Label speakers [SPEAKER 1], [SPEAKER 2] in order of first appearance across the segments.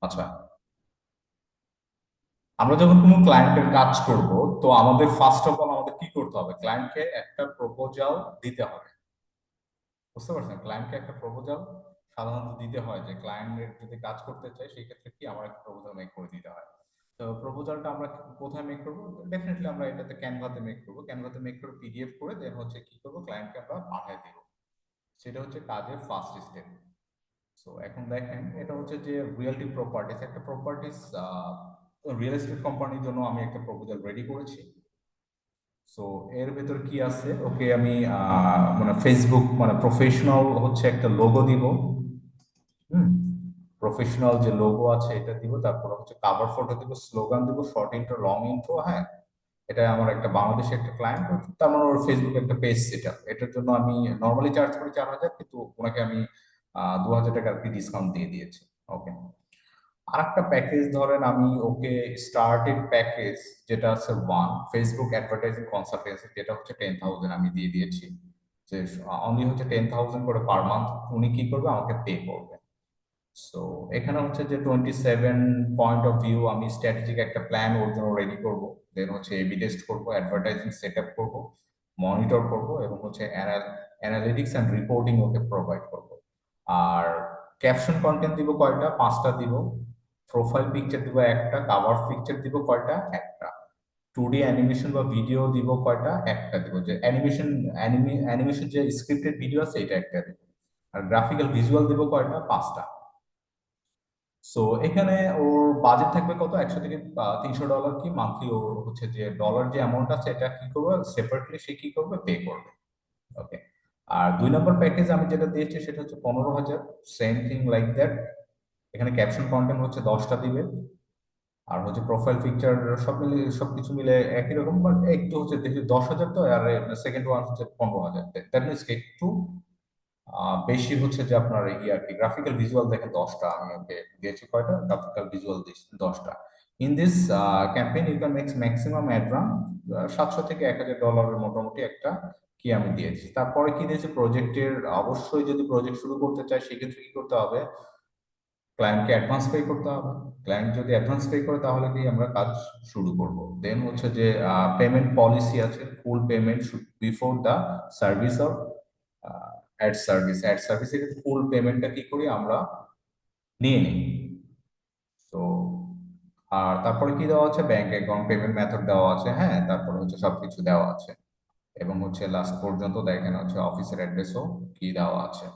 [SPEAKER 1] আচ্ছা, আমরা যখন কোনো ক্লায়েন্টের কাজ করব, তো আমাদের ফার্স্ট অফ অল আমাদের কি করতে হবে? ক্লায়েন্টকে একটা প্রপোজাল দিতে হবে। বুঝতে পারছেন? ক্লায়েন্টকে একটা প্রপোজাল সাধারণত দিতে হয়, যে ক্লায়েন্টের যদি কাজ করতে চায় সেই ক্ষেত্রে কি আমার একটা প্রপোজাল মেক করে দিতে হয়। তো প্রপোজালটা আমরা কোথায় মেক করবো? ডেফিনেটলি আমরা এটাতে ক্যানভাতে মেক করবো। ক্যানভাতে মেক করে পিডিএফ করে দেন হচ্ছে কি করবো, ক্লায়েন্টকে আমরা পাঠিয়ে দিব। সেটা হচ্ছে কাজের ফার্স্ট স্টেপ। সো এখন দেখেন, এটা হচ্ছে যে রিয়েলটি প্রপার্টিস, একটা প্রপার্টিস রিয়েল এস্টেট কোম্পানির জন্য আমি একটা প্রপোজাল রেডি করেছি। সো এর ভেতর কি আছে, ওকে আমি মানে ফেসবুক মানে প্রফেশনাল হচ্ছে একটা লোগো দিব। হুম, প্রফেশনাল যে লোগো আছে এটা দিব, তারপর হচ্ছে কাভার ফটো দিব, স্লোগান দিব, শর্ট ইন্ট্রো, লং ইন্ট্রো। হ্যাঁ, এটা আমার একটা বাংলাদেশে একটা ক্লায়েন্ট, তার মানে ওর ফেসবুকে একটা পেজ সেট। এটার জন্য আমি নর্মালি চার্জ করি 4,000, কিন্তু ওনাকে আমি 2,000 টাকা আর কি ডিসকাউন্ট দিয়ে দিয়েছি। ওকে। আর একটা প্যাকেজ ধরেন আমি ওকে স্টার্টেড প্যাকেজ, যেটা আছে ওয়ান ফেসবুক অ্যাডভার্টাইজিং কনসালটেন্সি, যেটা হচ্ছে 10,000 আমি দিয়ে দিয়েছি। যে অনলি হচ্ছে 10,000 করে পার মান্থ উনি কি করবে, আমাকে পে করবে। সো এখানে হচ্ছে যে 27 পয়েন্ট অফ ভিউ, আমি স্ট্র্যাটেজিক একটা প্ল্যান ওর জন্য রেডি করবো। দেন হচ্ছে এবি টেস্ট করবো, অ্যাডভার্টাইজিং সেট আপ করবো, মনিটর করবো, এবং হচ্ছে analytics and reporting okay provide করবো। আর ক্যাপশন কন্টেন্ট দিব কয়টা? 5টা দিব। প্রোফাইল পিকচার দিব একটা। কাভার পিকচার দিব কয়টা? একটা। 2D অ্যানিমেশন বা ভিডিও দিব কয়টা? একটা দিব। যে অ্যানিমেশন যে স্ক্রিপ্টেড ভিডিও আছে এটা একটা দিব। আর গ্রাফিক্যাল ভিজুয়াল দিব কয়টা? 5টা। সো এখানে ওর বাজেট থাকবে কত? 100 থেকে $300 কি মান্থলি। ওর হচ্ছে যে ডলার যে অ্যামাউন্ট আছে, এটা কি করবে সেপারেটলি, সে কি করবে, পে করবে। ওকে। আর 2 নম্বর প্যাকেজ আমি যেটা দিয়েছি সেটা হচ্ছে 15,000। Same thing like that. এখানে ক্যাপশন কন্টেন্ট হচ্ছে 10টা দিবে। আর হচ্ছে প্রোফাইল পিকচার সব মিলিয়ে সবকিছু মিলে একই রকম, বাট একটু হচ্ছে দেখি 10,000 তো, আর সেকেন্ড ওয়ান হচ্ছে 15,000। দ্যাট মিনস একটু বেশি হচ্ছে যে আপনার আর কি গ্রাফিক্যাল ভিজুয়াল দেখেন 10টা আমি ওকে দিয়েছি। কয়টা গ্রাফিক্যাল ভিজুয়াল দিয়েছি? 10টা। In this campaign you can makes maximum advance 700 থেকে $1,000 মোটামুটি একটা কি আমি দিয়েছি। তারপরে কি দিয়েছি, প্রজেক্টের অবশ্যই যদি প্রজেক্ট শুরু করতে চাই সেক্ষেত্রে কি করতে হবে, ক্লায়েন্টকে অ্যাডভান্স পে করতে হবে। ক্লায়েন্ট যদি অ্যাডভান্স পে করে তাহলে কি আমরা কাজ শুরু করব। দেন হচ্ছে যে পেমেন্ট পলিসি আছে, full payment before the service of ad সার্ভিসের ফুল পেমেন্টটা কি করি আমরা নিয়ে নিই। তো আর তারপরে কি দেওয়া আছে, ব্যাংক অ্যাকাউন্ট, পেমেন্ট মেথড দেওয়া আছে। হ্যাঁ, তারপরে হচ্ছে সবকিছু দেওয়া আছে। এবং হচ্ছে লাস্ট পর্যন্ত দেখেন হচ্ছে অফিসের অ্যাড্রেসও কি দেওয়া আছে।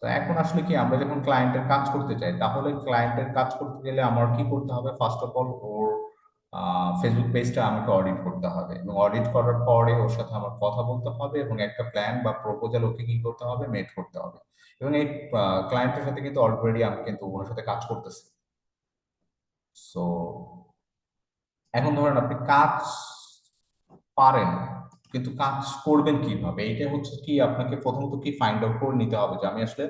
[SPEAKER 1] তো এখন আসলে কি, আমরা যখন ক্লায়েন্টের কাজ করতে চাই, তাহলে ক্লায়েন্টের কাজ করতে গেলে আমার কি করতে হবে? First of all or Facebook পেজটা আমাকে অডিট করতে হবে, এবং অডিট করার পরে ওর সাথে আমার কথা বলতে হবে, এবং একটা প্ল্যান বা প্রপোজাল ওকে কি করতে হবে, মেট করতে হবে। এবং এই ক্লায়েন্টের সাথে কিন্তু অলরেডি আমি কিন্তু ওনার সাথে কাজ করতেছি। সো এখন ধরেন আপনি কাজ পারেন, কিন্তু কাজ করবেন কিভাবে, এইটা হচ্ছে কি আপনাকে প্রথমত কি ফাইন্ড আউট করে নিতে হবে, যে আমি আসলে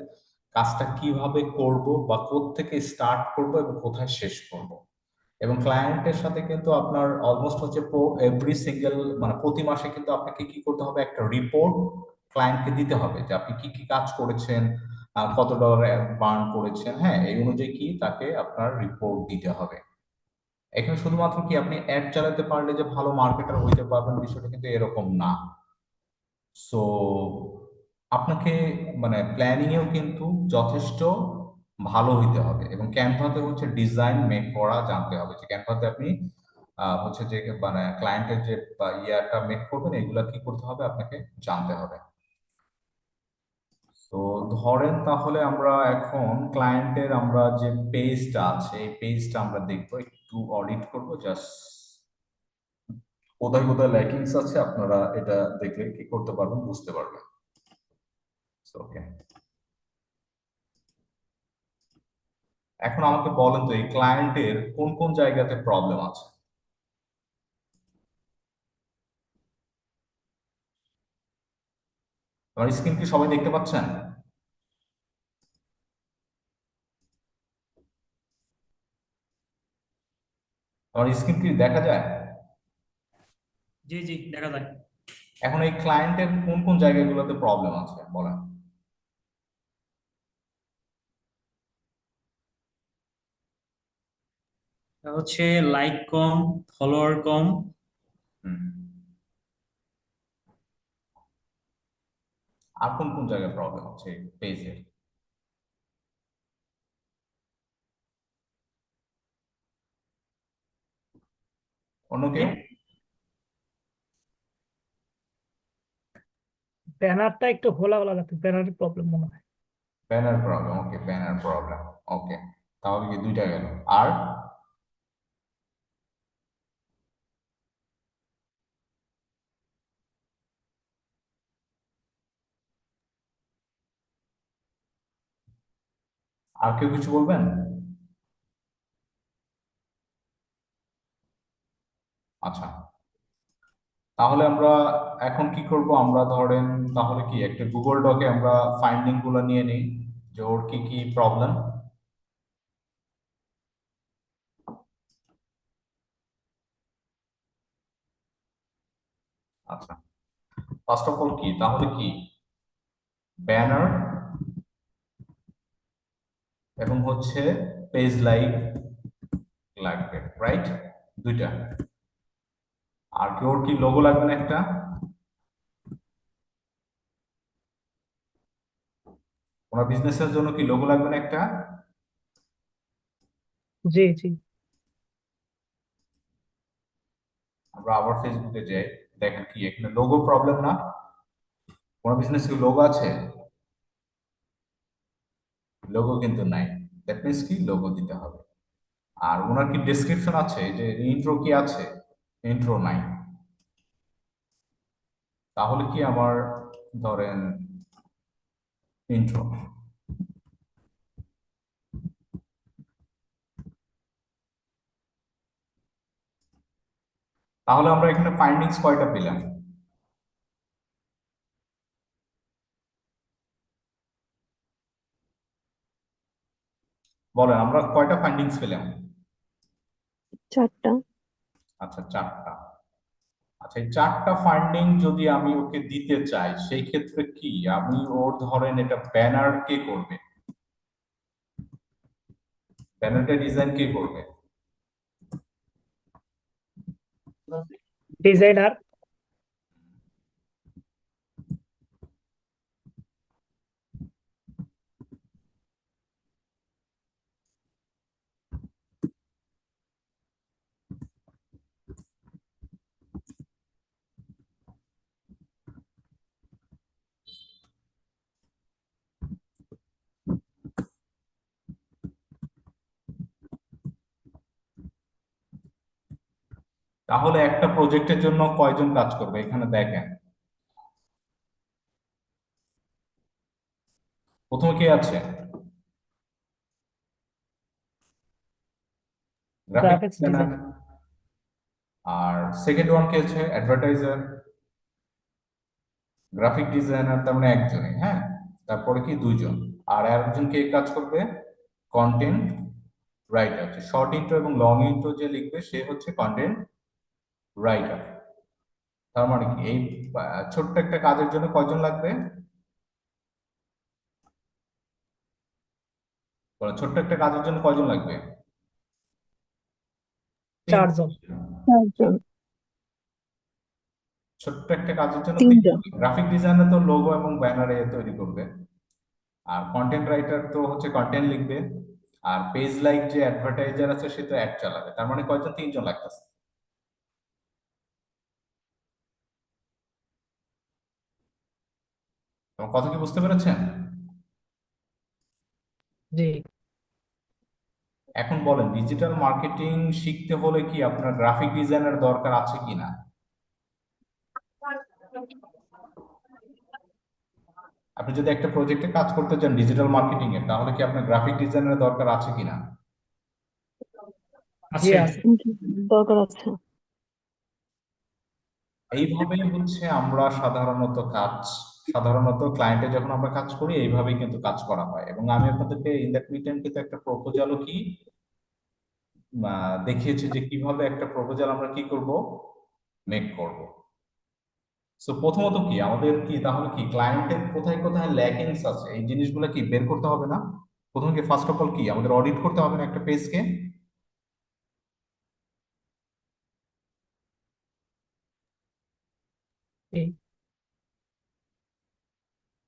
[SPEAKER 1] কাজটা কিভাবে করব, বা কোত্থেকে স্টার্ট করব এবং কোথায় শেষ করব। এবং ক্লায়েন্টের সাথে কিন্তু আপনার অলমোস্ট হচ্ছে এভরি সিঙ্গেল মানে প্রতি মাসে কিন্তু আপনাকে কি করতে হবে, একটা রিপোর্ট ক্লায়েন্টকে দিতে হবে, যে আপনি কি কি কাজ করেছেন, কত ডলার বার্ন করেছেন। হ্যাঁ, এই অনুযায়ী কি তাকে আপনার রিপোর্ট দিতে হবে। এখানে শুধুমাত্র কি আপনি অ্যাড চালাতে পারলে যে ভালো মার্কেটার হইতে পারবেন, বিষয়টা কিন্তু এরকম না। সো আপনাকে মানে প্ল্যানিং এও কিন্তু যথেষ্ট ভালো হইতে হবে, এবং ক্যানভাতে হচ্ছে ডিজাইন মেক করা জানতে হবে, যে ক্যানভাতে আপনি হচ্ছে যে মানে ক্লায়েন্টের যে ইয়াটা মেক করবেন, এগুলা কি করতে হবে আপনাকে জানতে হবে। তো ধরেন তাহলে আমরা এখন ক্লায়েন্টের আমরা যে পেজটা আছে এই পেজটা আমরা দেখবো, একটু অডিট করবো জাস্ট। কোথায় কোথায় ল্যাকিংস আছে আপনারা এটা দেখলে কি করতে পারবেন, বুঝতে পারবেন। ওকে। এখন আমাকে বলেন তো, এই ক্লায়েন্টের কোন কোন জায়গাতে প্রবলেম আছে? আমার স্ক্রিন কি সবাই দেখতে পাচ্ছেন? আমার স্ক্রিন কি দেখা যায়?
[SPEAKER 2] জি জি, দেখা যায়।
[SPEAKER 1] এখন এই ক্লায়েন্টের কোন কোন জায়গাগুলোতে প্রবলেম আছে বলেন।
[SPEAKER 2] হচ্ছে লাইক কম, ফলোয়ার কম।
[SPEAKER 1] হুম। আর কোন কোন জায়গায় প্রবলেম হচ্ছে পেজের? অন্য কেউ?
[SPEAKER 3] ব্যানারটা একটু ঘোলা ঘোলা লাগছে, ব্যানারের প্রবলেম মনে হয়।
[SPEAKER 1] ব্যানার প্রবলেম, ওকে, ব্যানার প্রবলেম। ওকে, তাহলে কি দুইটা গেল। আর আর কেউ কিছু বলবেন? আচ্ছা, তাহলে আমরা এখন কি করব, আমরা ধরেন তাহলে কি একটা গুগল ডকে আমরা ফাইন্ডিং গুলো নিয়ে নিই যে ওর কি কি প্রবলেম। আচ্ছা, ফার্স্ট অফ অল কি তাহলে কি ব্যানার এবং হচ্ছে পেজ লাইক লাগবে, রাইট? দুইটা। আর কি ওর কি লোগো লাগবে না একটা? ওনার বিজনেসের জন্য কি লোগো লাগবে না একটা?
[SPEAKER 3] জি জি।
[SPEAKER 1] আমরা আবার ফেসবুকে যাই, দেখেন কি এখানে লোগো প্রবলেম না? ওনার বিজনেস কি লোগো আছে? লোগো কিন্তু নাই। দ্যাট মিনস কি লোগো দিতে হবে। আর ওনার কি ডেসক্রিপশন আছে, যে ইন্ট্রো কি আছে? ইন্ট্রো নাই। তাহলে কি আমার ধরেন ইন্ট্রো, তাহলে আমরা এখানে ফাইন্ডিংস কয়টা পেলাম? বলেন, আমরা কয়টা ফাইন্ডিংস পেলাম?
[SPEAKER 4] 4টা।
[SPEAKER 1] আচ্ছা, 4টা। আচ্ছা, এই 4টা ফান্ডিং যদি আমি ওকে দিতে চাই, সেই ক্ষেত্রে কি আমি ওর ধরেন এটা ব্যানার কে করবে? ব্যানারটা ডিজাইন কে করবে?
[SPEAKER 3] ডিজাইনার।
[SPEAKER 1] তাহলে একটা প্রজেক্টের জন্য কয়জন কাজ করবে এখানে দেখেন। প্রথমে কে আছে? Graphic
[SPEAKER 3] graphics
[SPEAKER 1] designer.
[SPEAKER 3] ডিজাইন।
[SPEAKER 1] আর সেকেন্ড ওয়ান কে আছে? অ্যাডভার্টাইজার। গ্রাফিক ডিজাইনার তার মানে একজনই, হ্যাঁ। তারপরে কি দুইজন। আর একজন কে কাজ করবে? Content writer. শর্ট ইন্ট্রো এবং লং ইন্ট্রো যে লিখবে সে হচ্ছে কন্টেন্ট রাইটার। তার মানে কি এই ছোট্ট একটা কাজের জন্য কয়জন লাগবে? বলো, ছোট্ট একটা কাজের জন্য কয়জন লাগবে?
[SPEAKER 3] 4 জন।
[SPEAKER 4] 4জন।
[SPEAKER 1] ছোট্ট একটা কাজের জন্য
[SPEAKER 4] 3জন।
[SPEAKER 1] গ্রাফিক ডিজাইনার তো লোগো এবং ব্যানারে তৈরি করবে। আর কন্টেন্ট রাইটার তো হচ্ছে কন্টেন্ট লিখবে। আর পেজ লাইক যে অ্যাডভার্টাইজার আছে সে তো অ্যাড চালাবে। তার মানে কয়জন? 3জন লাগতেছে। তোমার কথা কি বুঝতে পেরেছেন?
[SPEAKER 3] জি।
[SPEAKER 1] এখন বলেন, ডিজিটাল মার্কেটিং শিখতে হলে কি আপনার গ্রাফিক ডিজাইনার দরকার আছে কিনা? আপনি যদি একটা প্রজেক্টে কাজ করতে চান ডিজিটাল মার্কেটিং এর, তাহলে কি আপনার গ্রাফিক ডিজাইনার দরকার আছে কিনা?
[SPEAKER 3] জি
[SPEAKER 2] আছে।
[SPEAKER 3] আছে।
[SPEAKER 4] দরকার আছে।
[SPEAKER 1] এইভাবেই হচ্ছে আমরা সাধারণত ক্লায়েন্টে যখন আমরা কাজ করি এইভাবেই কিন্তু কাজ করা হয়। এবং আমি আপনাদেরকে ইন দ্যাট মিটেন কিন্তু একটা প্রপোজালও কি দেখিয়েছি যে কিভাবে একটা প্রপোজাল আমরা কি করব, মেক করব। সো প্রথমত কি আমাদের কি তাহলে কি ক্লায়েন্টের কোথায় কোথায় ল্যাকিংস আছে এই জিনিসগুলো কি বের করতে হবে না? প্রথমে কি ফার্স্ট অফ অল কি আমাদের অডিট করতে হবে না একটা পেজকে?
[SPEAKER 3] জি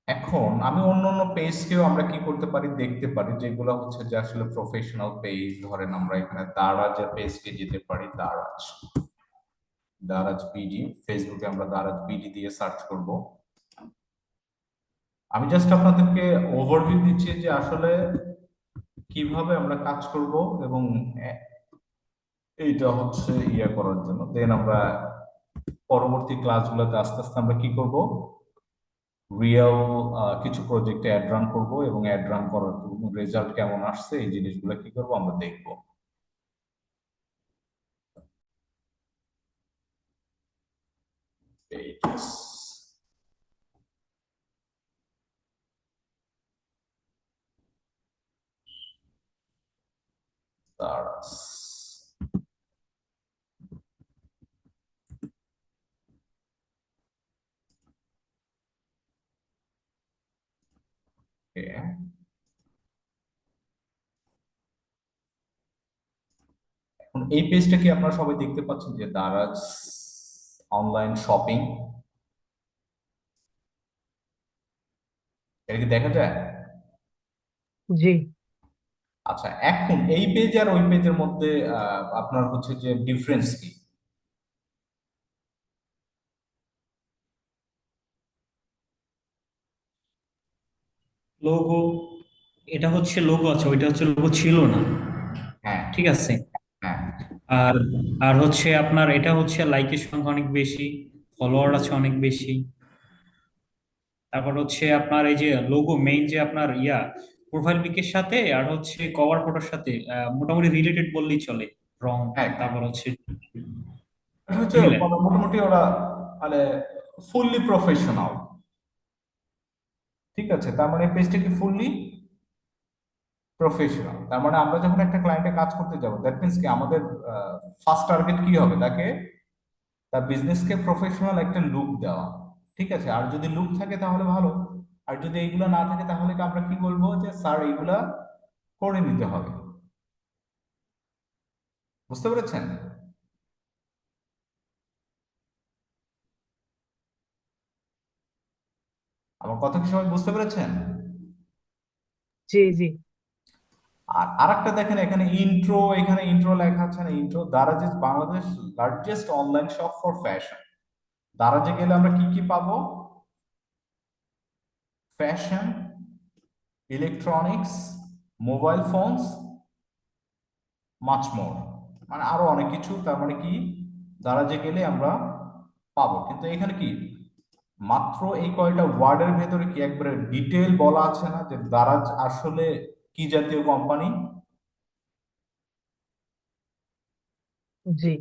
[SPEAKER 1] এখন আমি অন্য অন্য পেজকেও আমরা কি করতে পারি দেখতে পারি, যেগুলো হচ্ছে যে আসলে প্রফেশনাল পেজ। ধরেন আমরা এখানে দারাজের পেজকে যেতে পারি, দারাজ, দারাজ বিডি। ফেসবুকে আমরা দারাজ বিডি দিয়ে সার্চ করব। আমি জাস্ট আপনাদেরকে ওভারভিউ দিচ্ছি যে আসলে কিভাবে আমরা কাজ করব, এবং এইটা হচ্ছে ইয়ে করার জন্য। দেন আমরা পরবর্তী ক্লাসগুলোতে আস্তে আস্তে আমরা কি করব, রিয়েল কিছু প্রজেক্টে অ্যাড রান করবো, এবং অ্যাড রান করার রেজাল্ট কেমন আসছে এই জিনিসগুলো কি করবো আমরা দেখবো। Pages. Daras. Okay. এখন এই পেজটা কি আপনারা সবাই দেখতে পাচ্ছেন যে দারাজ অনলাইন শপিং, এটা কি দেখা যায়?
[SPEAKER 3] জি
[SPEAKER 1] আচ্ছা, এখন এই পেজ আর ওই পেজের মধ্যে আপনার হচ্ছে যে ডিফারেন্স কি?
[SPEAKER 2] লোগো, এটা হচ্ছে লোগো আছে, ওইটা হচ্ছে লোগো ছিল না।
[SPEAKER 1] হ্যাঁ,
[SPEAKER 2] ঠিক আছে।
[SPEAKER 1] হ্যাঁ,
[SPEAKER 2] আর আর হচ্ছে আপনার এটা হচ্ছে লাইকের সংখ্যা অনেক বেশি, ফলোয়ার আছে অনেক বেশি। তারপর হচ্ছে আপনার এই যে লোগো মেইন যে আপনার প্রোফাইল পিকের সাথে আর হচ্ছে কভার ফটোর সাথে মোটামুটি রিলেটেড বললেই চলে। রং,
[SPEAKER 1] হ্যাঁ,
[SPEAKER 2] তারপর হচ্ছে
[SPEAKER 1] এটা হচ্ছে
[SPEAKER 2] বুঝলেন।
[SPEAKER 1] মোটামুটি ওরা মানে ফুললি প্রফেশনাল। ঠিক আছে, তার মানে পেজটা কি ফুললি প্রফেশনাল। তার মানে আমরা যখন একটা ক্লায়েন্টে কাজ করতে যাব, দ্যাট মিনস কি আমাদের ফার্স্ট টার্গেট কি হবে, তাকে তার বিজনেসকে প্রফেশনাল একটা লুক দেওয়া। ঠিক আছে, আর যদি লুক থাকে তাহলে ভালো, আর যদি এইগুলো না থাকে তাহলে কি আমরা কি বলবো যে স্যার এইগুলা করে নিতে হবে। বুঝতে পেরেছেন? আমার কথা কি সবাই বুঝতে পেরেছেন?
[SPEAKER 3] জি জি
[SPEAKER 1] আর আরেকটা দেখেন, এখানে ইন্ট্রো, এখানে ইন্ট্রো লেখা আছে না, intro Daraz is Bangladesh largest online shop for fashion. দারাজে গেলে আমরা কি কি পাবো? Fashion, electronics, mobile phones, much more, মানে আরো অনেক কিছু। তার মানে কি দারাজে গেলে আমরা পাবো। কিন্তু এখানে কি মাত্র এই কয়টা ওয়ার্ডের ভেতরে কি একবারে ডিটেল বলা আছে না যে দারাজ আসলে কি জাতীয় কোম্পানি?
[SPEAKER 3] জি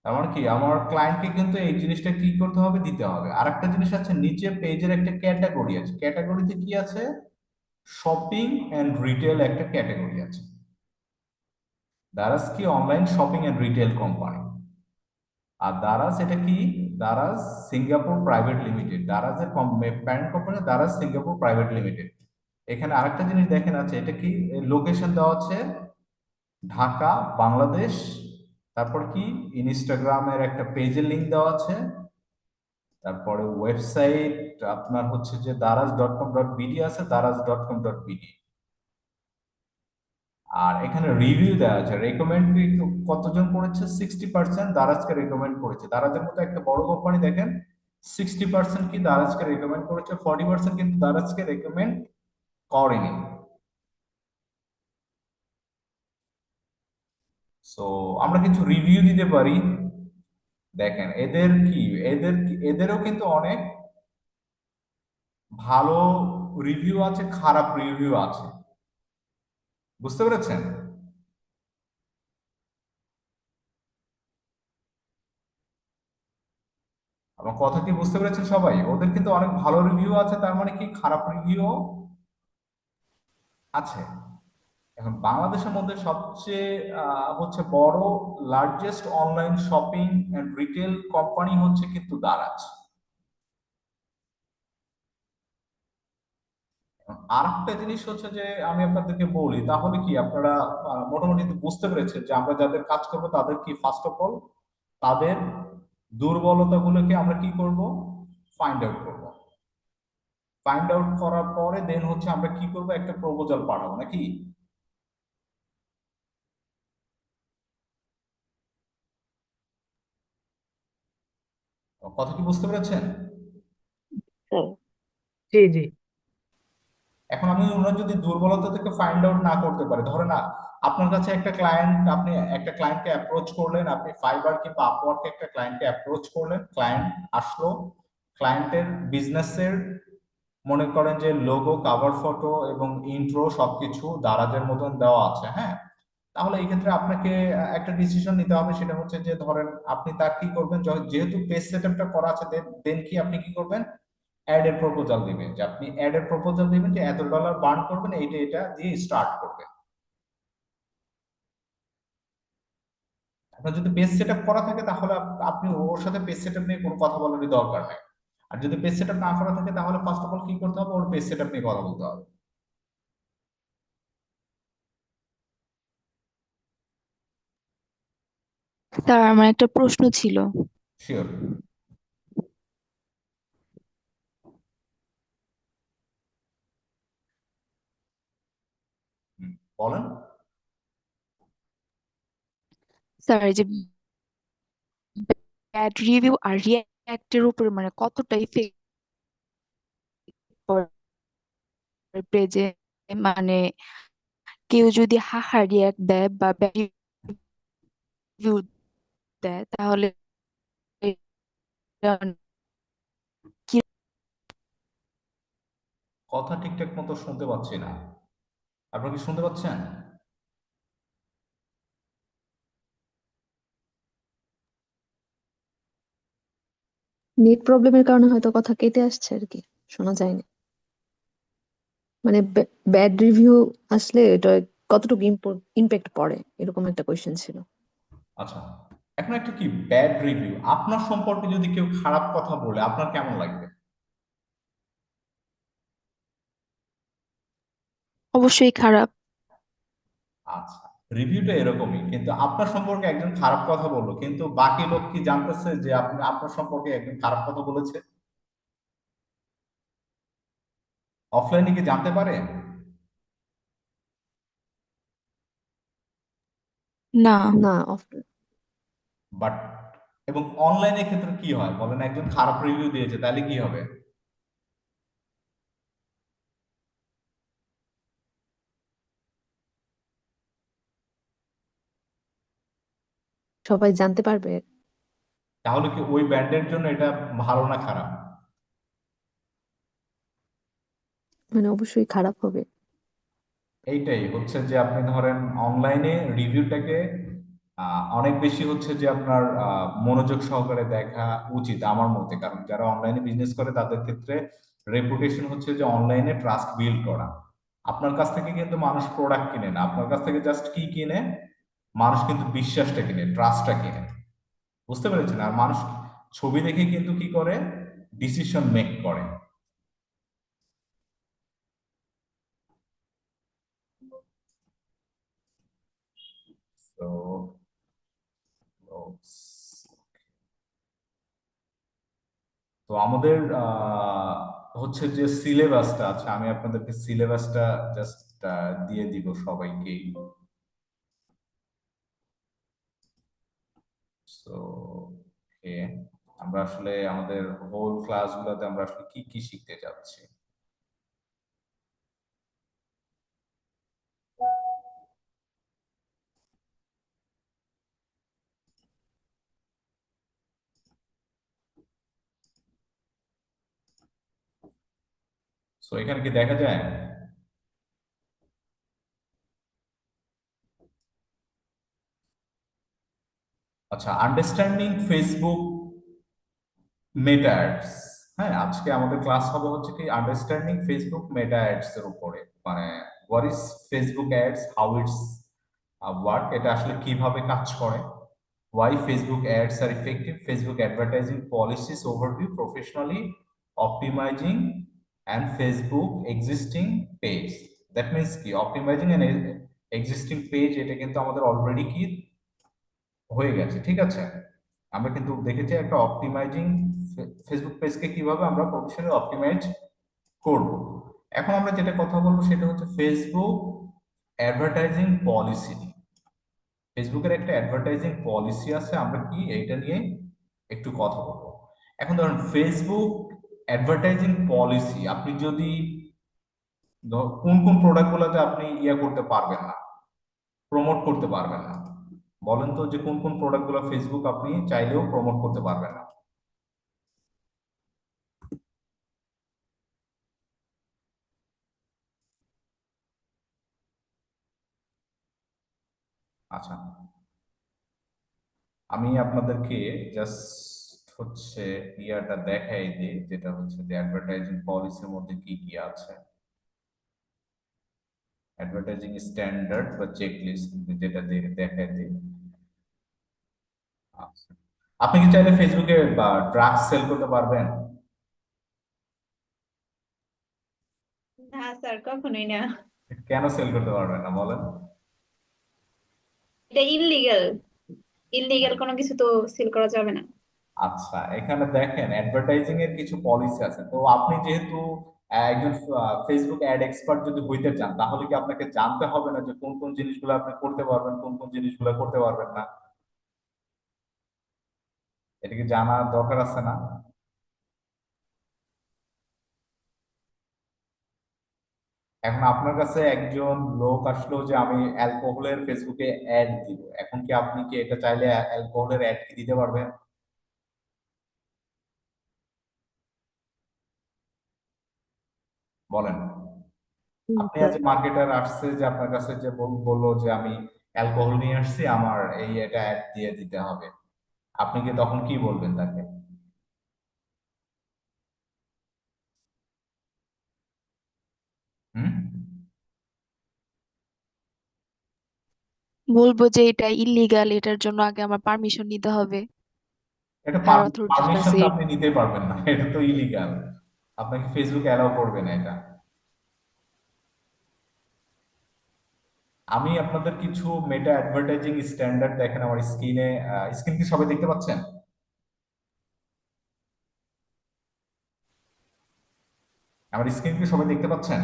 [SPEAKER 1] তার মানে কি আমার ক্লায়েন্টকে কিন্তু এই জিনিসটা কি করতে হবে, দিতে হবে। আর একটা জিনিস আছে, নিচে পেজের একটা ক্যাটাগরি আছে, ক্যাটাগরিতে কি আছে, শপিং এন্ড রিটেল একটা ক্যাটাগরি আছে। দারাজ কি online shopping and retail company. আর দারাজ এটা কি, দারাজ সিঙ্গাপুর প্রাইভেট লিমিটেড। দারাজের parent company Daraz Singapore private limited. এখানে আরেকটা জিনিস দেখেন আছে, এটা কি লোকেশন দেওয়া আছে ঢাকা, বাংলাদেশ। তারপর কি ইনস্টাগ্রামের একটা পেজের লিংক দেওয়া আছে। তারপরে ওয়েবসাইট আপনার হচ্ছে যে daraz.com.bd আছে, daraz.com.bd। আর এখানে রিভিউ দেওয়া আছে, রেকমেন্ড কতজন করেছে, 60% দারাজকে রেকমেন্ড করেছে। দারাজের মতো একটা বড় কোম্পানি দেখেন 60% কি দারাজকে রেকমেন্ড করেছে, 40% কিন্তু দারাজকে রেকমেন্ড করেনি। সো আমরা কিছু রিভিউ দিতে পারি। দেখেন এদেরও কিন্তু অনেক ভালো রিভিউ আছে, খারাপ রিভিউ আছে। বুঝতে পেরেছেন? আমার কথা কি বুঝতে পেরেছেন সবাই? ওদের কিন্তু অনেক ভালো রিভিউ আছে, তার মানে কি খারাপ রিভিউ আছে। এখন বাংলাদেশের মধ্যে সবচেয়ে হচ্ছে বড় largest online shopping and retail company হচ্ছে কিন্তু দারাজ। আর একটা জিনিস হচ্ছে যে আমি আপনাদেরকে বলি, তাহলে কি আপনারা মোটামুটি বুঝতে পেরেছেন যে আমরা যাদের কাজ করবো তাদের কি ফার্স্ট অফ অল তাদের দুর্বলতাগুলোকে আমরা কি করব, ফাইন্ড আউট করব। ফাইন্ড আউট করার পরে দেন হচ্ছে আমরা কি করব, একটা প্রপোজাল পাঠাবো নাকি? কথা কি বুঝতে পেরেছেন?
[SPEAKER 4] স্যার
[SPEAKER 3] জি জি।
[SPEAKER 1] এখন আমি ওনার যদি দুর্বলতা থেকে ফাইন্ড আউট না করতে পারে, ধরে না আপনার কাছে একটা ক্লায়েন্ট, আপনি একটা ক্লায়েন্টকে অ্যাপ্রোচ করলেন, আপনি ফাইবার কিংবা আপওয়ার্কে একটা ক্লায়েন্টকে অ্যাপ্রোচ করলেন, ক্লায়েন্ট আসলো, ক্লায়েন্টের বিজনেসের মনে করেন যে লোগো, কাভার ফটো এবং ইন্ট্রো সবকিছু দারাজের মতন দেওয়া আছে, হ্যাঁ। তাহলে এই ক্ষেত্রে আপনাকে একটা ডিসিশন নিতে হবে, সেটা হচ্ছে যে ধরেন আপনি তার কি করবেন, যেহেতু পেজ সেটআপটা করা আছে, দেন কি আপনি কি করবেন, অ্যাড এর প্রপোজাল দিবেন, যে আপনি অ্যাড এর প্রপোজাল দিবেন যে এত ডলার বার্ন করবেন, এইটা এটা দিয়ে স্টার্ট করবেন। আপনার যদি পেজ সেটআপ করা থাকে তাহলে আপনি ওর সাথে পেজ সেটআপ নিয়ে কোনো কথা বলারই দরকার নাই। আর যদি পেজ সেটআপ না করা থাকে তাহলে ফার্স্ট অফ অল কি করতে হবে, ওর পেজ সেটআপ নিয়ে কথা বলতে হবে।
[SPEAKER 5] স্যার আমার একটা প্রশ্ন ছিল।
[SPEAKER 1] শিওর। বলেন।
[SPEAKER 5] স্যার এই যে ব্যাড রিভিউ আর রিয়্যাক্টের উপর মানে কতটা ইফেক্ট পড়ে পেজে, মানে কেউ যদি হাহা রিয়্যাক্ট দেয় বা ব্যাড রিভিউ দেয় তাহলে এটা কি?
[SPEAKER 1] কথা ঠিকঠাক মতো শুনতে পাচ্ছি না, আপনারা কি শুনতে পাচ্ছেন?
[SPEAKER 4] নেট প্রবলেমের কারণে হয়তো কথা কেটে আসছে আর কি, শোনা যায়নি। মানে ব্যাড রিভিউ আসলে এটা কতটুকু ইম্প্যাক্ট পড়ে, এরকম একটা কোয়েশ্চেন ছিল।
[SPEAKER 1] আচ্ছা, এখন একটা কি ব্যাড রিভিউ, আপনার সম্পর্কে যদি কেউ খারাপ কথা বলে আপনার কেমন লাগবে?
[SPEAKER 5] অবশ্যই খারাপ।
[SPEAKER 1] আচ্ছা, রিভিউটা এরকমই, কিন্তু আপনার সম্পর্কে একজন খারাপ কথা বললো, কিন্তু বাকি লোক কি জানতেছে যে আপনি আপনার সম্পর্কে একজন খারাপ কথা বলেছে? অফলাইনে কি জানতে পারে?
[SPEAKER 5] না।
[SPEAKER 4] না,
[SPEAKER 1] বাট এবং অনলাইনের ক্ষেত্রে কি হয় বলেন, একজন খারাপ রিভিউ দিয়েছে তাহলে কি হবে?
[SPEAKER 4] সবাই জানতে পারবে।
[SPEAKER 1] তাহলে কি ওই ব্র্যান্ডের জন্য এটা ভালো না খারাপ?
[SPEAKER 4] মানে অবশ্যই খারাপ হবে।
[SPEAKER 1] এইটাই হচ্ছে যে আপনি ধরেন অনলাইনে রিভিউটাকে অনেক বেশি হচ্ছে যে আপনার মনোযোগ সহকারে দেখা উচিত আমার মতে, কারণ যারা অনলাইনে বিজনেস করে তাদের ক্ষেত্রে রেপুটেশন হচ্ছে যে অনলাইনে ট্রাস্ট বিল্ড করা। আপনার কাছ থেকে কিন্তু মানুষ প্রোডাক্ট কিনে না, আপনার কাছ থেকে জাস্ট কি কিনে, মানুষ কিন্তু বিশ্বাসটা কিনে, ট্রাস্টটা কিনে। বুঝতে পেরেছেন? আর মানুষ ছবি দেখে কিন্তু কি করে, ডিসিশন মেক করে। তো তো আমাদের হচ্ছে যে সিলেবাসটা আছে, আমি আপনাদেরকে সিলেবাসটা জাস্ট দিয়ে দিব সবাইকেই। সো আমরা আসলে আমাদের হোল ক্লাসগুলোতে আমরা আসলে কি কি শিখতে যাচ্ছি। সো এখানে কি দেখা যায়? আচ্ছা, আন্ডারস্ট্যান্ডিং ফেসবুক মেটা অ্যাডস। হ্যাঁ, আজকে আমাদের ক্লাস হবে হচ্ছে কি আন্ডারস্ট্যান্ডিং ফেসবুক মেটা অ্যাডস এর উপরে, মানে what is Facebook ads, how it's work, এটা আসলে কিভাবে কাজ করে, why Facebook ads are effective, Facebook advertising policies overview, professionally optimizing and Facebook existing page। That means কি optimizing an existing page, এটা কিন্তু আমাদের অলরেডি কি হয়ে গেছে, ঠিক আছে। আমরা কিন্তু দেখেছি একটা অপটিমাইজিং ফেসবুক পেজকে কিভাবে আমরা প্রফেশনাল অপটিমাইজ করব। এখন আমরা যেটা কথা বলবো সেটা হচ্ছে ফেসবুক অ্যাডভার্টাইজিং পলিসি। ফেসবুকের একটা অ্যাডভার্টাইজিং পলিসি আছে, আমরা কি এইটা নিয়ে একটু কথা বলবো। এখন ধরুন ফেসবুক অ্যাডভার্টাইজিং পলিসি, আপনি যদি কোন কোন প্রোডাক্ট গুলোতে আপনি করতে পারবেন না, প্রমোট করতে পারবেন না, বলেন তো যে কোন কোন প্রোডাক্ট গুলো ফেসবুক আপনি চাইলেও প্রমোট করতে পারবেন না? আচ্ছা, আমি আপনাদেরকে জাস্ট হচ্ছে দেখাই দিই, যেটা হচ্ছে যে অ্যাডভার্টাইজিং পলিসির মধ্যে কি কি আছে। অ্যাডভার্টাইজিং স্ট্যান্ডার্ড বা চেকলিস্ট যেটা দেখাই দিই। আচ্ছা, আপনি কি চাইলে ফেসবুকে বা ড্রাগস সেল করতে পারবেন?
[SPEAKER 6] না স্যার, কখনোই না।
[SPEAKER 1] কেন সেল করতে পারবেন না বলেন?
[SPEAKER 6] এটা ইললিগাল। ইললিগাল কোনো কিছু তো সেল করা যাবে না।
[SPEAKER 1] আচ্ছা, এখানে দেখেন অ্যাডভার্টাইজিং এর কিছু পলিসি আছে। তো আপনি যেহেতু একজন ফেসবুক অ্যাড এক্সপার্ট যদি হইতে চান, তাহলে কি আপনাকে জানতে হবে না যে কোন কোন জিনিসগুলো আপনি করতে পারবেন, কোন কোন জিনিসগুলো করতে পারবেন না? এটা কি জানার দরকার আছে না? এখন আপনার কাছে একজন লোক আসলো যে আমি অ্যালকোহলের ফেসবুকে অ্যাড দিব, এখন কি আপনি কি এটা চাইলে অ্যালকোহলের অ্যাড কি দিতে পারবেন? বলেন। আপনি আজ
[SPEAKER 4] স্যার।
[SPEAKER 1] মার্কেটার আসছে যে আপনার কাছে যে বললো যে আমি অ্যালকোহল নিয়ে আসছি, আমার এটা অ্যাড দিয়ে দিতে হবে, আপনি কি তখন কি বলবেন তাকে? হুম?
[SPEAKER 5] বলবো যে এটা ইল্লিগাল, এটার জন্য আগে আমার পারমিশন নিতে হবে
[SPEAKER 1] এটা
[SPEAKER 5] হায়ার অথরিটির
[SPEAKER 1] পারমিশন
[SPEAKER 5] কাছে।
[SPEAKER 1] তো আপনি নিতে পারবেন না, এটা তো ইলিগাল। আপনাকে ফেসবুক অ্যালাউ করবে না এটা। আমি আপনাদের কিছু মেটা অ্যাডভার্টাইজিং স্ট্যান্ডার্ড দেখেন আমার স্ক্রিনে। স্ক্রিন কি সবাই দেখতে পাচ্ছেন? আমার স্ক্রিন কি সবাই দেখতে পাচ্ছেন?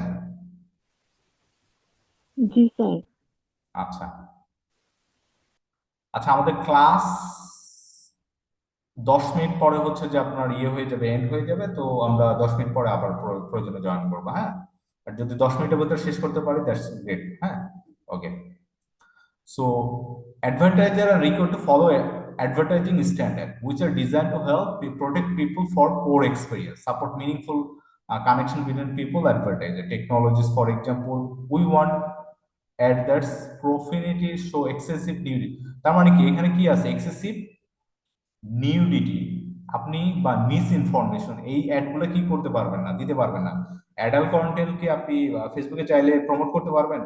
[SPEAKER 4] জি স্যার।
[SPEAKER 1] আচ্ছা। আচ্ছা, আমাদের ক্লাস 10 মিনিট পরে হচ্ছে যে আপনার হয়ে যাবে, এন্ড হয়ে যাবে। তো আমরা 10 মিনিট পরে আবার প্রয়োজনে জয়েন করবো, হ্যাঁ? আর যদি 10 মিনিটের ভিতরে শেষ করতে পারি, দ্যাটস গ্রেট। হ্যাঁ, ওকে। So, advertisers are required to follow advertising standards, which are designed to help protect people for poor experience, support meaningful connection between people, advertiser technologies. For example, we want ad that's profanity, show excessive nudity. তার মানে কি এখানে কি আছে? Excessive nudity আপনি বা miss information, এই অ্যাডগুলো কি করতে পারবেন না, দিতে পারবেন না। অ্যাডাল্ট কন্টেন্ট কি আপনি ফেসবুকে চাইলে প্রমোট করতে পারবেন?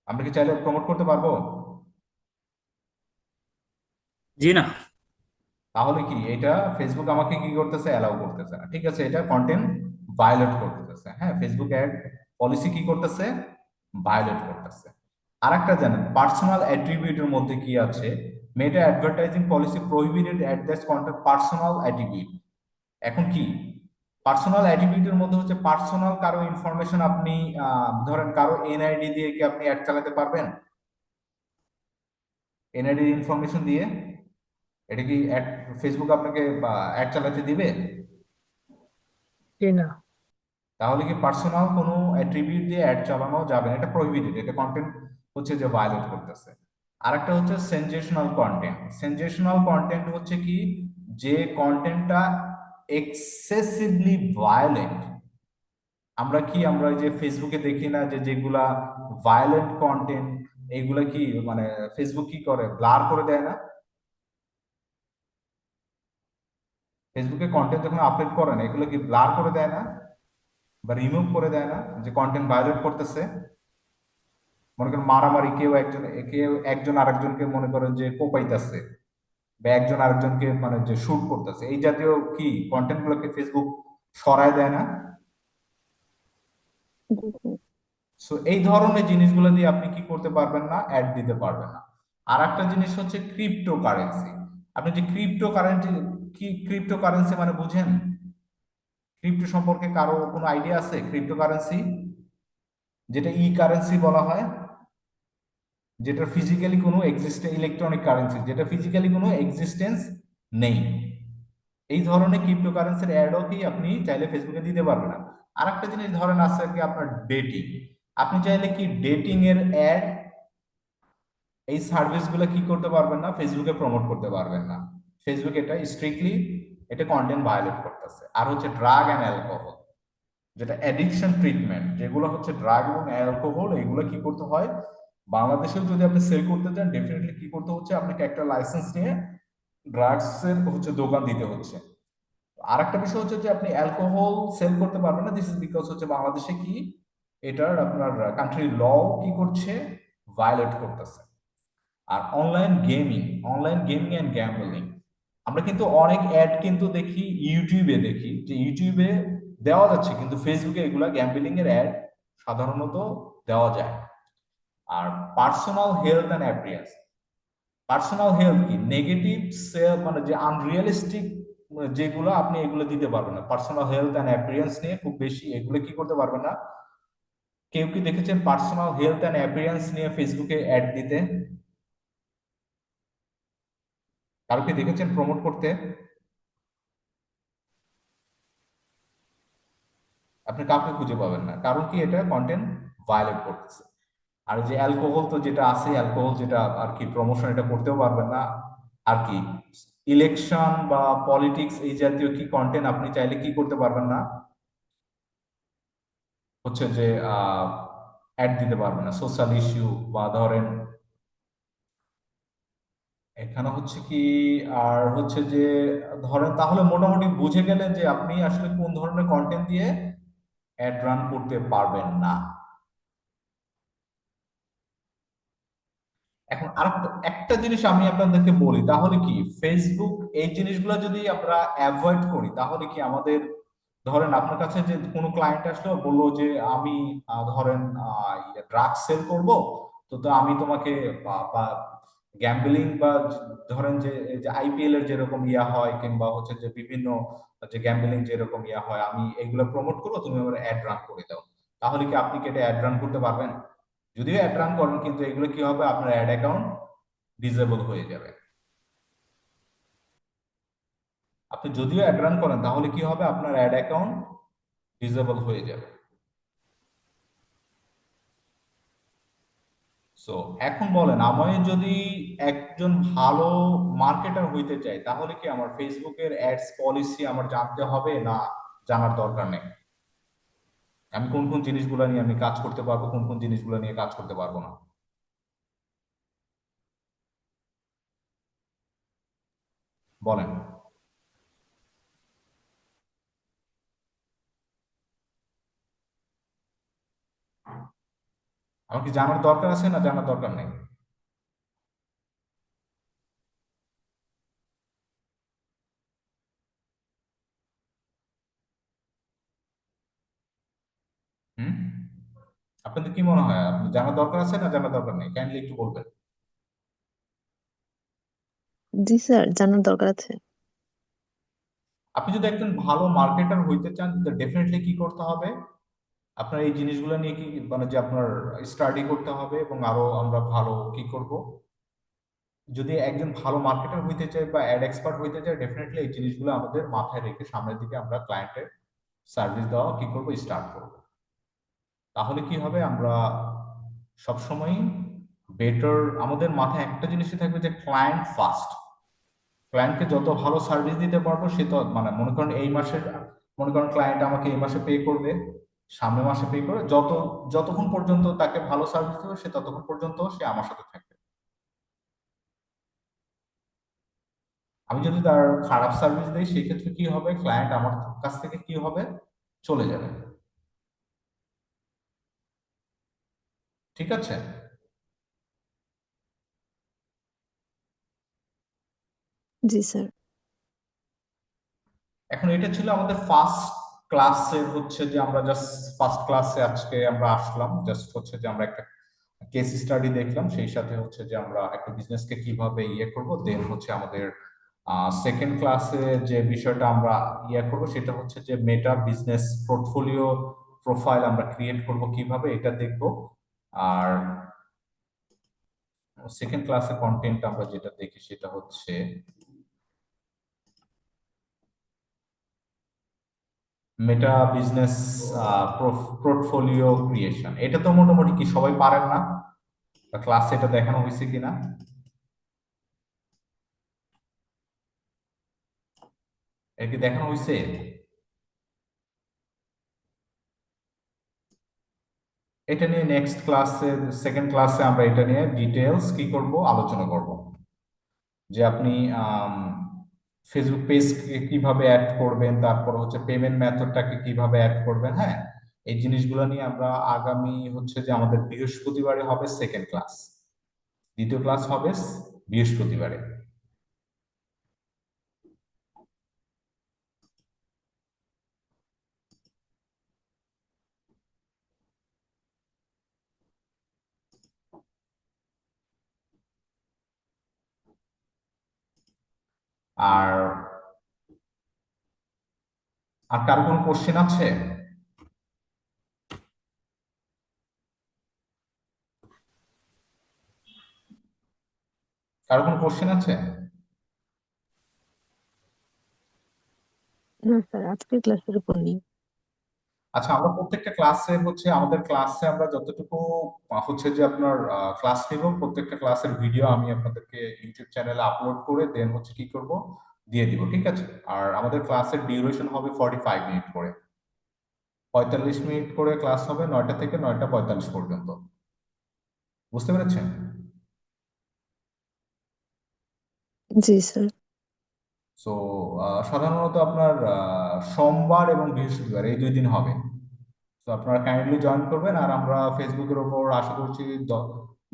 [SPEAKER 1] আমরা কি চাইলে প্রমোট করতে পারবো?
[SPEAKER 2] জি না।
[SPEAKER 1] তাহলে কি এটা ফেসবুক আমাকে কি করতেছে? অ্যালাউ করতেছে না। ঠিক আছে, এটা কন্টেন্ট ভায়োলেট করতেছে। হ্যাঁ, ফেসবুক অ্যাড পলিসি কি করতেছে? ভায়োলেট করতেছে। আরেকটা জানেন পার্সোনাল অ্যাট্রিবিউটের মধ্যে কি আছে? Meta advertising policy prohibited at that content personal attribute. এখন কি পার্সোনাল অ্যাট্রিবিউটের মধ্যে হচ্ছে পার্সোনাল কারো ইনফরমেশন আপনি ধরেন কারো এনআইডি দিয়ে কি আপনি অ্যাড চালাতে পারবেন? এনআইডি ইনফরমেশন দিয়ে এটা কি ফেসবুক আপনাকে অ্যাড চালাতে দিবে?
[SPEAKER 3] জি না।
[SPEAKER 1] তাহলে কি পার্সোনাল কোনো অ্যাট্রিবিউট দিয়ে অ্যাড চালানো যাবে না, এটা প্রহিবিটেড। এটা কন্টেন্ট হচ্ছে যে ভায়োলেট করতেছে। আরেকটা হচ্ছে সেনসেশনাল কন্টেন্ট। সেনসেশনাল কন্টেন্ট হচ্ছে কি, যে কন্টেন্টটা এক্সেসিভলি ভায়োলেট। আমরা এই যে ফেসবুকে দেখি না যে যেগুলা ভায়োলেন্ট কন্টেন্ট, এইগুলা কি মানে ফেসবুক কি করে? ব্লার করে দেয় না? ফেসবুকে কন্টেন্ট যখন আপলোড করেন, এগুলো কি ব্লার করে দেয় না বা রিমুভ করে দেয় না যে কন্টেন্ট ভায়োলেট করতেছে? মনে করেন মারামারি, কেউ একজন আরেকজনকে মনে করেন যে কোপাইতেছে, বা একজন আরেকজনকে মানে যে শুট করতেছে, এই জাতীয় কি কন্টেন্ট গুলোকে ফেসবুক সরায় দেয় না?
[SPEAKER 4] জি স্যার।
[SPEAKER 1] সো এই ধরনের জিনিসগুলো দিয়ে আপনি কি করতে পারবেন না? অ্যাড দিতে পারবেন না। আর একটা জিনিস হচ্ছে ক্রিপ্টোকারেন্সি। আপনি যে ক্রিপ্টোকারেন্সি মানে বুঝেন? ক্রিপ্টো সম্পর্কে কারো কোনো আইডিয়া আছে? ক্রিপ্টোকারেন্সি যেটা ই কারেন্সি বলা হয়, যেটা ফিজিক্যালি কোনো ইলেকট্রনিক কারেন্সি যেটা ফিজিক্যালি কোনো এক্সিস্টেন্স নেই। এই ধরনের ক্রিপ্টোকারেন্সির অ্যাডও কি আপনি চাইলে ফেসবুকে দিতে পারবেন না। আর একটা জিনিস ধরেন আছে কি আপনার ডেটিং, আপনি চাইলে কি ডেটিং এর অ্যাড এই সার্ভিসগুলো কি করতে পারবেন না, ফেসবুকে প্রমোট করতে পারবেন না। ফেসবুক এটা স্ট্রিক্টলি এটা কন্টেন্ট ভায়োলেট করতেছে। আর হচ্ছে ড্রাগ অ্যান্ড অ্যালকোহল, যেটা অ্যাডিকশন ট্রিটমেন্ট, যেগুলো হচ্ছে ড্রাগ এবং অ্যালকোহল, এগুলো কি করতে হয় বাংলাদেশেও যদি আপনি সেল করতে চান ডেফিনেটলি কি করতে হচ্ছে, আপনাকে একটা লাইসেন্স নিয়ে ড্রাগস এর হচ্ছে দোকান দিতে হচ্ছে। আর একটা বিষয় হচ্ছে যে আপনি অ্যালকোহল সেল করতে পারবেন না, দিস ইজ বিকজ হচ্ছে বাংলাদেশে কি এটার আপনার কান্ট্রি ল কি করছে, ভায়োলেট করতেছে। আর অনলাইন গেমিং এন্ড গ্যাম্বলিং, আমরা কিন্তু অনেক অ্যাড কিন্তু দেখি ইউটিউবে, দেখি যে ইউটিউবে দেওয়া যাচ্ছে, কিন্তু ফেসবুকে এগুলা গ্যাম্বলিং এর অ্যাড সাধারণত দেওয়া যায়। আর personal health and appearance, personal health কি নেগেটিভ সেল মানে যে আনরিয়ালিস্টিক যেগুলো আপনি এগুলো দিতে পারবেন না। পার্সোনাল হেলথ অ্যান্ড অ্যাপিয়ারেন্স নিয়ে খুব বেশি এগুলো কি করতে পারবেন না। কেউ কি দেখেছেন পার্সোনাল হেলথ অ্যান্ড অ্যাপিয়ারেন্স নিয়ে ফেসবুকে অ্যাড দিতে? কারো কি দেখেছেন প্রমোট করতে? আপনি কাউকে খুঁজে পাবেন না, কারণ কি এটা কন্টেন্ট ভায়োলেট করতেছে। আর যে অ্যালকোহল তো যেটা আছে, অ্যালকোহল যেটা আর কি প্রমোশন এটা করতেও পারবেন না। আর কি ইলেকশন বা পলিটিক্স এই জাতীয় কি কন্টেন্ট আপনি চাইলে কি করতে পারবেন না, হচ্ছে যে অ্যাড দিতে পারবেন না। সোশ্যাল ইস্যু বা ধরেন এখানে হচ্ছে কি, আর হচ্ছে যে ধরেন তাহলে মোটামুটি বুঝে গেলেন যে আপনি আসলে কোন ধরনের কন্টেন্ট দিয়ে অ্যাড রান করতে পারবেন না। এখন আর একটা জিনিস আমি আপনাদেরকে বলি, তাহলে কি ফেসবুক এই জিনিসগুলো যদি আমরা অ্যাভয়েড করি তাহলে কি আমাদের, ধরেন আপনার কাছে যে কোনো ক্লায়েন্ট আসলো বললো যে আমি ধরেন ড্রাগ সেল করব, তো আমি তোমাকে গ্যাম্বলিং বা ধরেন যে এই যে আইপিএল এর যেরকম ইয়া হয় কিংবা হচ্ছে যে বিভিন্ন যে গ্যাম্বলিং যেরকম ইয়া হয়, আমি এগুলো প্রমোট করবো, তুমি আমার অ্যাড রান করে দাও। তাহলে কি আপনি কি এটা অ্যাড রান করতে পারবেন? যদিও অ্যাড রান করেন, কিন্তু এগুলো কি হবে, আপনার অ্যাড অ্যাকাউন্ট ডিসেবল হয়ে যাবে। আপনি যদিও অ্যাড রান করেন তাহলে কি হবে, আপনার অ্যাড অ্যাকাউন্ট ডিসেবল হয়ে যাবে। সো এখন বলেন, আমি যদি একজন ভালো মার্কেটার হইতে চাই তাহলে কি আমার ফেসবুকের অ্যাডস পলিসি আমার জানতে হবে না জানার দরকার নেই? আমি কোন কোন জিনিসগুলো নিয়ে আমি কাজ করতে পারবো, কোন কোন জিনিসগুলো নিয়ে কাজ করতে পারবো না? বলেন। আমার কি জানার দরকার আছে না জানার দরকার নেই? হুম, আপনাদের কি মনে হয়, আপনি জানার দরকার আছে না জানার দরকার নেই? কাইন্ডলি একটু বলবেন।
[SPEAKER 4] জি স্যার, জানার দরকার আছে।
[SPEAKER 1] আপনি যদি একজন ভালো মার্কেটার হইতে চান ডেফিনেটলি কি করতে হবে, আপনার এই জিনিসগুলো নিয়ে কি মানে যে আপনার স্টাডি করতে হবে, এবং আরো আমরা ভালো কি করব, যদি একজন ভালো মার্কেটার হইতে চাই বা অ্যাড এক্সপার্ট হইতে চাই ডেফিনেটলি এই জিনিসগুলো আমাদের মাথায় রেখে সামনের দিকে আমরা ক্লায়েন্টের সার্ভিস দেওয়া কি করব, স্টার্ট করব। তাহলে কি হবে, আমরা সবসময় বেটার, আমাদের মাথায় একটা জিনিসই থাকবে যে ক্লায়েন্ট ফার্স্ট। ক্লায়েন্টকে যত ভালো সার্ভিস দিতে পারবো সে তো মানে মনে করেন এই মাসের, মনে করেন ক্লায়েন্ট আমাকে এই মাসে পে করবে, সামনের মাসে পে করে, যতক্ষণ পর্যন্ত তাকে ভালো সার্ভিস দেবে সে ততক্ষণ পর্যন্ত সে আমার সাথে থাকবে। আমি যদি তার খারাপ সার্ভিস দিই সেই ক্ষেত্রে কি হবে, ক্লায়েন্ট আমার কাছ থেকে কি হবে, চলে যাবে। ঠিক আছে?
[SPEAKER 4] জি স্যার।
[SPEAKER 1] এখন এটা ছিল আমাদের ফার্স্ট ক্লাসের, হচ্ছে যে আমরা জাস্ট ফার্স্ট ক্লাসে আজকে আমরা আসলাম, জাস্ট হচ্ছে যে আমরা একটা কেস স্টাডি দেখলাম, সেই সাথে হচ্ছে যে আমরা একটা বিজনেসকে কিভাবে ইয়ে করব, দেন হচ্ছে আমাদের সেকেন্ড ক্লাসে যে বিষয়টা আমরা ইয়ে করব সেটা হচ্ছে যে মেটা বিজনেস পোর্টফোলিও প্রোফাইল আমরা ক্রিয়েট করব কিভাবে, এটা দেখব। আর সেকেন্ড ক্লাসে কন্টেন্ট আমরা যেটা দেখি সেটা হচ্ছে মেটা বিজনেস পোর্টফোলিও ক্রিয়েশন। এটা তো মোটামুটি কি সবাই পারেন না? ক্লাসে এটা দেখানো হয়েছে কিনা? এটা কি দেখানো হয়েছে? এটা নিয়ে নেক্সট ক্লাসে, সেকেন্ড ক্লাসে আমরা এটা নিয়ে ডিটেলস কি করব, আলোচনা করব। যে আপনি ফেসবুক পেজ কিভাবে অ্যাড করবেন, তারপর হচ্ছে পেমেন্ট মেথডটাকে কিভাবে অ্যাড করবেন। হ্যাঁ, এই জিনিসগুলো নিয়ে আমরা আগামী হচ্ছে যে আমাদের বৃহস্পতিবারে হবে সেকেন্ড ক্লাস, দ্বিতীয় ক্লাস হবে বৃহস্পতিবারে। আর আর কারো কোনো কোশ্চেন আছে? কারো কোনো কোশ্চেন আছে?
[SPEAKER 4] না স্যার, আজকের ক্লাসের উপর নেই।
[SPEAKER 1] আচ্ছা, আমরা প্রত্যেকটা ক্লাসে হচ্ছে আমাদের ক্লাসে আমরা যতটুকু হচ্ছে যে আপনার ক্লাস নিব, প্রত্যেকটা ক্লাসের ভিডিও আমি আপনাদেরকে ইউটিউব চ্যানেলে আপলোড করে দেন হচ্ছে কি করব, দিয়ে দিব, ঠিক আছে? আর আমাদের ক্লাসের ডিউরেশন হবে 45 মিনিট করে, 45 মিনিট করে ক্লাস হবে, 9টা থেকে 9টা 45 পর্যন্ত। বুঝতে পেরেছেন?
[SPEAKER 4] জি স্যার।
[SPEAKER 1] সো সাধারণত আপনার সোমবার এবং বৃহস্পতিবার এই 2 দিন হবে। তো আপনারা কাইন্ডলি জয়েন করবেন। আর আমরা ফেসবুকের ওপর আশা করছি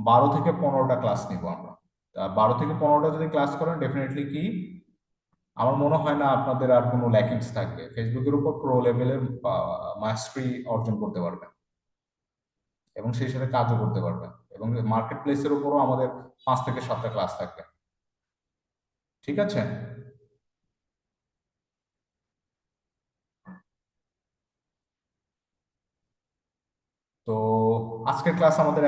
[SPEAKER 1] 12 থেকে 15টা ক্লাস নিব আমরা। 12 থেকে 15টা যদি ক্লাস করেন ডেফিনেটলি কি আমার মনে হয় না আপনাদের আর কোনো ল্যাকিংস থাকবে, ফেসবুকের উপর প্রো লেভেলের মাস্টারি অর্জন করতে পারবেন এবং সেই সাথে কাজও করতে পারবেন। এবং মার্কেট প্লেসের উপরও আমাদের 5 থেকে 7টা ক্লাস থাকবে, ঠিক আছে? তো আজকের ক্লাস আমাদের